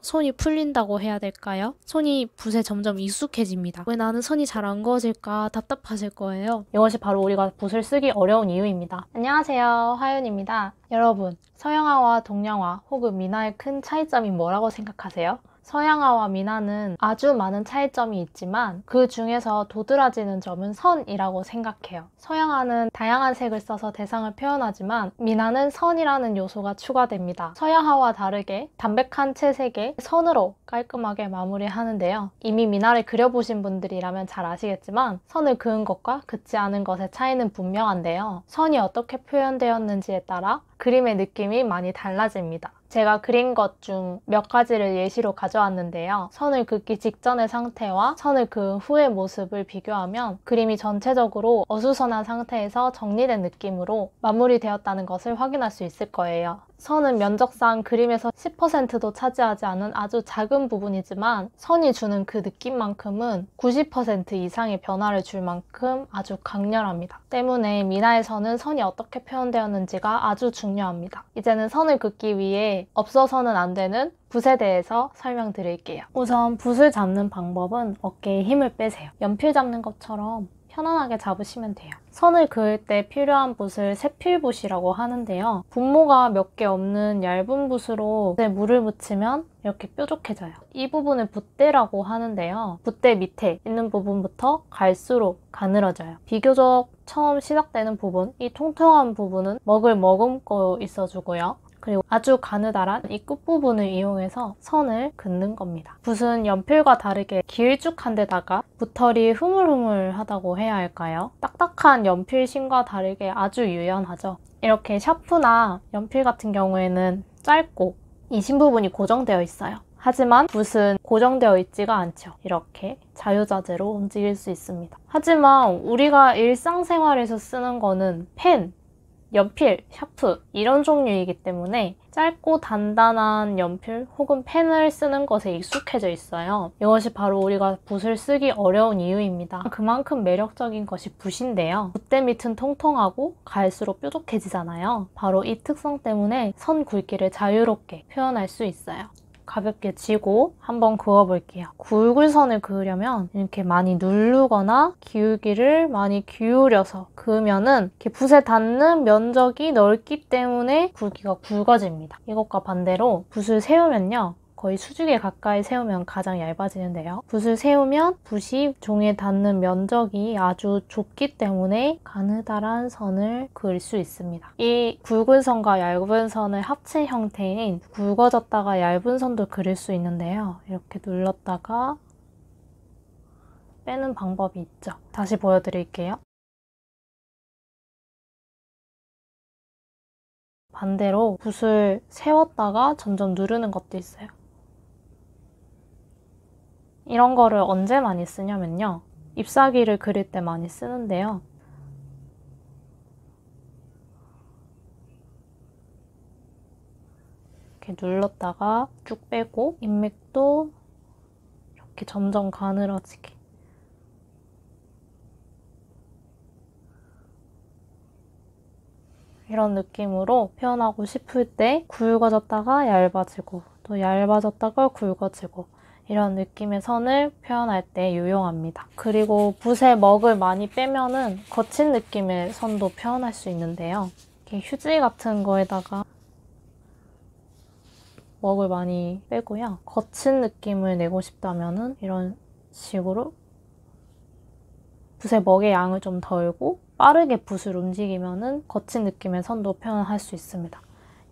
손이 풀린다고 해야 될까요? 손이 붓에 점점 익숙해집니다. 왜 나는 손이 잘 안 그어질까 답답하실 거예요. 이것이 바로 우리가 붓을 쓰기 어려운 이유입니다. 안녕하세요, 하윤입니다. 여러분, 서양화와 동양화 혹은 민화의 큰 차이점이 뭐라고 생각하세요? 서양화와 민화는 아주 많은 차이점이 있지만 그 중에서 도드라지는 점은 선이라고 생각해요. 서양화는 다양한 색을 써서 대상을 표현하지만 민화는 선이라는 요소가 추가됩니다. 서양화와 다르게 담백한 채색의 선으로 깔끔하게 마무리하는데요. 이미 민화를 그려보신 분들이라면 잘 아시겠지만 선을 그은 것과 그지 않은 것의 차이는 분명한데요. 선이 어떻게 표현되었는지에 따라 그림의 느낌이 많이 달라집니다. 제가 그린 것 중 몇 가지를 예시로 가져왔는데요. 선을 긋기 직전의 상태와 선을 그은 후의 모습을 비교하면 그림이 전체적으로 어수선한 상태에서 정리된 느낌으로 마무리되었다는 것을 확인할 수 있을 거예요. 선은 면적상 그림에서 10%도 차지하지 않은 아주 작은 부분이지만 선이 주는 그 느낌만큼은 90% 이상의 변화를 줄 만큼 아주 강렬합니다. 때문에 민화에서는 선이 어떻게 표현되었는지가 아주 중요합니다. 이제는 선을 긋기 위해 없어서는 안 되는 붓에 대해서 설명드릴게요. 우선 붓을 잡는 방법은 어깨에 힘을 빼세요. 연필 잡는 것처럼 편안하게 잡으시면 돼요. 선을 그을 때 필요한 붓을 세필붓이라고 하는데요. 분모가 몇 개 없는 얇은 붓으로 붓에 물을 묻히면 이렇게 뾰족해져요. 이 부분을 붓대라고 하는데요. 붓대 밑에 있는 부분부터 갈수록 가늘어져요. 비교적 처음 시작되는 부분, 이 통통한 부분은 먹을 머금고 있어주고요. 그리고 아주 가느다란 이 끝부분을 이용해서 선을 긋는 겁니다. 붓은 연필과 다르게 길쭉한 데다가 붓털이 흐물흐물하다고 해야 할까요? 딱딱한 연필심과 다르게 아주 유연하죠. 이렇게 샤프나 연필 같은 경우에는 짧고 이심 부분이 고정되어 있어요. 하지만 붓은 고정되어 있지가 않죠. 이렇게 자유자재로 움직일 수 있습니다. 하지만 우리가 일상생활에서 쓰는 거는 펜, 연필, 샤프 이런 종류이기 때문에 짧고 단단한 연필 혹은 펜을 쓰는 것에 익숙해져 있어요. 이것이 바로 우리가 붓을 쓰기 어려운 이유입니다. 그만큼 매력적인 것이 붓인데요. 붓대 밑은 통통하고 갈수록 뾰족해지잖아요. 바로 이 특성 때문에 선 굵기를 자유롭게 표현할 수 있어요. 가볍게 쥐고 한번 그어볼게요. 굵은 선을 그으려면 이렇게 많이 누르거나 기울기를 많이 기울여서 그으면은 이렇게 붓에 닿는 면적이 넓기 때문에 굵기가 굵어집니다. 이것과 반대로 붓을 세우면요. 거의 수직에 가까이 세우면 가장 얇아지는데요. 붓을 세우면 붓이 종이에 닿는 면적이 아주 좁기 때문에 가느다란 선을 그을 수 있습니다. 이 굵은 선과 얇은 선의 합체 형태인 굵어졌다가 얇은 선도 그릴 수 있는데요. 이렇게 눌렀다가 빼는 방법이 있죠. 다시 보여드릴게요. 반대로 붓을 세웠다가 점점 누르는 것도 있어요. 이런 거를 언제 많이 쓰냐면요. 잎사귀를 그릴 때 많이 쓰는데요. 이렇게 눌렀다가 쭉 빼고 잎맥도 이렇게 점점 가늘어지게. 이런 느낌으로 표현하고 싶을 때 굵어졌다가 얇아지고 또 얇아졌다가 굵어지고 이런 느낌의 선을 표현할 때 유용합니다. 그리고 붓에 먹을 많이 빼면은 거친 느낌의 선도 표현할 수 있는데요. 이렇게 휴지 같은 거에다가 먹을 많이 빼고요. 거친 느낌을 내고 싶다면은 이런 식으로 붓의 먹의 양을 좀 덜고 빠르게 붓을 움직이면은 거친 느낌의 선도 표현할 수 있습니다.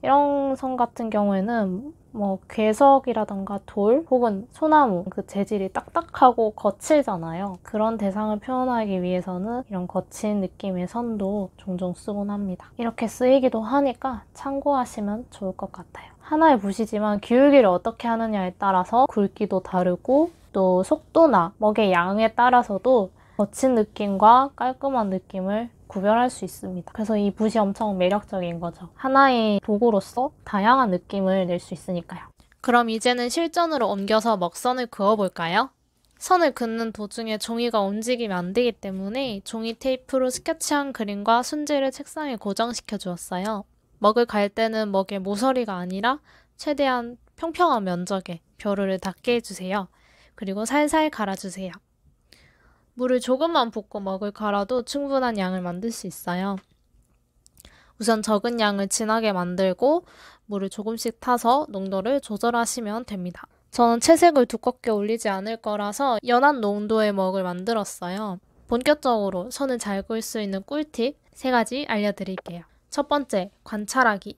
이런 선 같은 경우에는 뭐 괴석이라던가 돌 혹은 소나무 그 재질이 딱딱하고 거칠잖아요. 그런 대상을 표현하기 위해서는 이런 거친 느낌의 선도 종종 쓰곤 합니다. 이렇게 쓰이기도 하니까 참고하시면 좋을 것 같아요. 하나의 붓이지만 기울기를 어떻게 하느냐에 따라서 굵기도 다르고 또 속도나 먹의 양에 따라서도 거친 느낌과 깔끔한 느낌을 구별할 수 있습니다. 그래서 이 붓이 엄청 매력적인 거죠. 하나의 도구로서 다양한 느낌을 낼 수 있으니까요. 그럼 이제는 실전으로 옮겨서 먹선을 그어볼까요? 선을 긋는 도중에 종이가 움직이면 안 되기 때문에 종이 테이프로 스케치한 그림과 순지를 책상에 고정시켜 주었어요. 먹을 갈 때는 먹의 모서리가 아니라 최대한 평평한 면적에 벼루를 닿게 해주세요. 그리고 살살 갈아주세요. 물을 조금만 붓고 먹을 갈아도 충분한 양을 만들 수 있어요. 우선 적은 양을 진하게 만들고 물을 조금씩 타서 농도를 조절하시면 됩니다. 저는 채색을 두껍게 올리지 않을 거라서 연한 농도의 먹을 만들었어요. 본격적으로 선을 잘 그을 수 있는 꿀팁 3가지 알려드릴게요. 첫 번째, 관찰하기.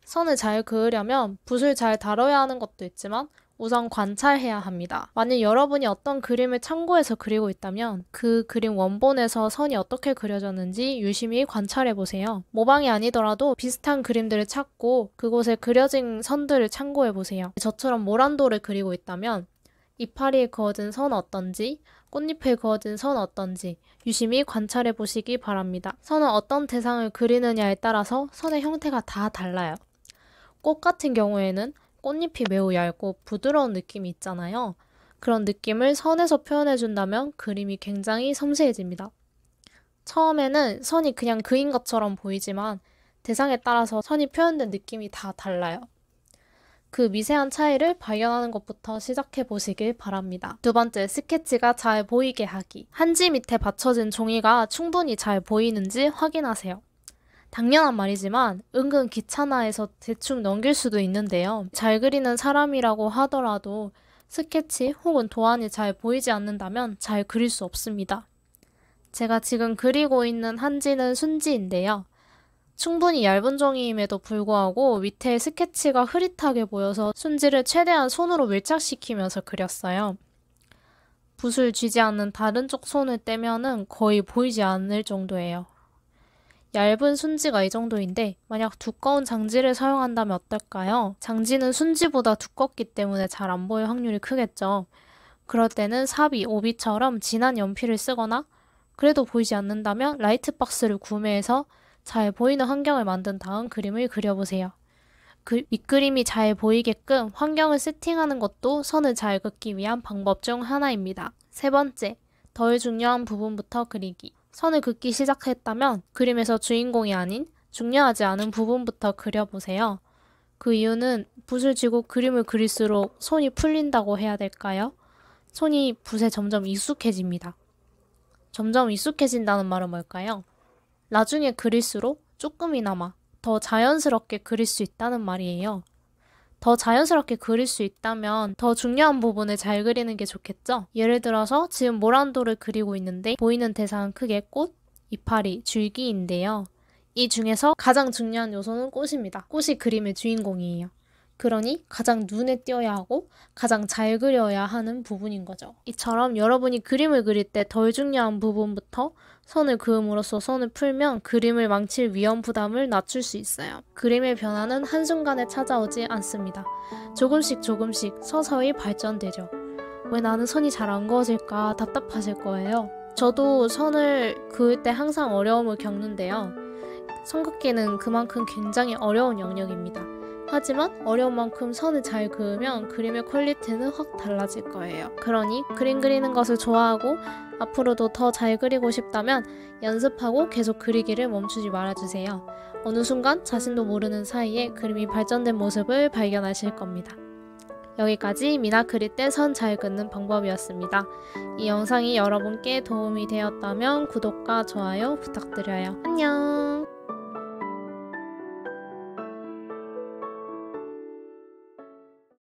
선을 잘 그으려면 붓을 잘 다뤄야 하는 것도 있지만 우선 관찰해야 합니다. 만약 여러분이 어떤 그림을 참고해서 그리고 있다면 그 그림 원본에서 선이 어떻게 그려졌는지 유심히 관찰해보세요. 모방이 아니더라도 비슷한 그림들을 찾고 그곳에 그려진 선들을 참고해보세요. 저처럼 모란도를 그리고 있다면 이파리에 그어진 선 어떤지, 꽃잎에 그어진 선 어떤지 유심히 관찰해보시기 바랍니다. 선은 어떤 대상을 그리느냐에 따라서 선의 형태가 다 달라요. 꽃 같은 경우에는 꽃잎이 매우 얇고 부드러운 느낌이 있잖아요. 그런 느낌을 선에서 표현해준다면 그림이 굉장히 섬세해집니다. 처음에는 선이 그냥 그인 것처럼 보이지만 대상에 따라서 선이 표현된 느낌이 다 달라요. 그 미세한 차이를 발견하는 것부터 시작해 보시길 바랍니다. 두 번째, 스케치가 잘 보이게 하기. 한지 밑에 받쳐진 종이가 충분히 잘 보이는지 확인하세요. 당연한 말이지만 은근 귀찮아해서 대충 넘길 수도 있는데요. 잘 그리는 사람이라고 하더라도 스케치 혹은 도안이 잘 보이지 않는다면 잘 그릴 수 없습니다. 제가 지금 그리고 있는 한지는 순지인데요. 충분히 얇은 종이임에도 불구하고 밑에 스케치가 흐릿하게 보여서 순지를 최대한 손으로 밀착시키면서 그렸어요. 붓을 쥐지 않는 다른 쪽 손을 떼면은 거의 보이지 않을 정도예요. 얇은 순지가 이 정도인데 만약 두꺼운 장지를 사용한다면 어떨까요? 장지는 순지보다 두껍기 때문에 잘 안 보일 확률이 크겠죠. 그럴 때는 사비, 오비처럼 진한 연필을 쓰거나 그래도 보이지 않는다면 라이트박스를 구매해서 잘 보이는 환경을 만든 다음 그림을 그려보세요. 밑그림이 잘 보이게끔 환경을 세팅하는 것도 선을 잘 긋기 위한 방법 중 하나입니다. 세 번째, 덜 중요한 부분부터 그리기. 선을 긋기 시작했다면 그림에서 주인공이 아닌 중요하지 않은 부분부터 그려보세요. 그 이유는 붓을 쥐고 그림을 그릴수록 손이 풀린다고 해야 될까요? 손이 붓에 점점 익숙해집니다. 점점 익숙해진다는 말은 뭘까요? 나중에 그릴수록 조금이나마 더 자연스럽게 그릴 수 있다는 말이에요. 더 자연스럽게 그릴 수 있다면 더 중요한 부분을 잘 그리는 게 좋겠죠? 예를 들어서 지금 모란도를 그리고 있는데 보이는 대상은 크게 꽃, 이파리, 줄기인데요. 이 중에서 가장 중요한 요소는 꽃입니다. 꽃이 그림의 주인공이에요. 그러니 가장 눈에 띄어야 하고 가장 잘 그려야 하는 부분인 거죠. 이처럼 여러분이 그림을 그릴 때 덜 중요한 부분부터 선을 그음으로써 선을 풀면 그림을 망칠 위험 부담을 낮출 수 있어요. 그림의 변화는 한순간에 찾아오지 않습니다. 조금씩 서서히 발전되죠. 왜 나는 선이 잘 안 그어질까 답답하실 거예요. 저도 선을 그을 때 항상 어려움을 겪는데요. 선 긋기는 그만큼 굉장히 어려운 영역입니다. 하지만 어려운 만큼 선을 잘 그으면 그림의 퀄리티는 확 달라질 거예요. 그러니 그림 그리는 것을 좋아하고 앞으로도 더 잘 그리고 싶다면 연습하고 계속 그리기를 멈추지 말아주세요. 어느 순간 자신도 모르는 사이에 그림이 발전된 모습을 발견하실 겁니다. 여기까지 미나 그릴 때 선 잘 긋는 방법이었습니다. 이 영상이 여러분께 도움이 되었다면 구독과 좋아요 부탁드려요. 안녕!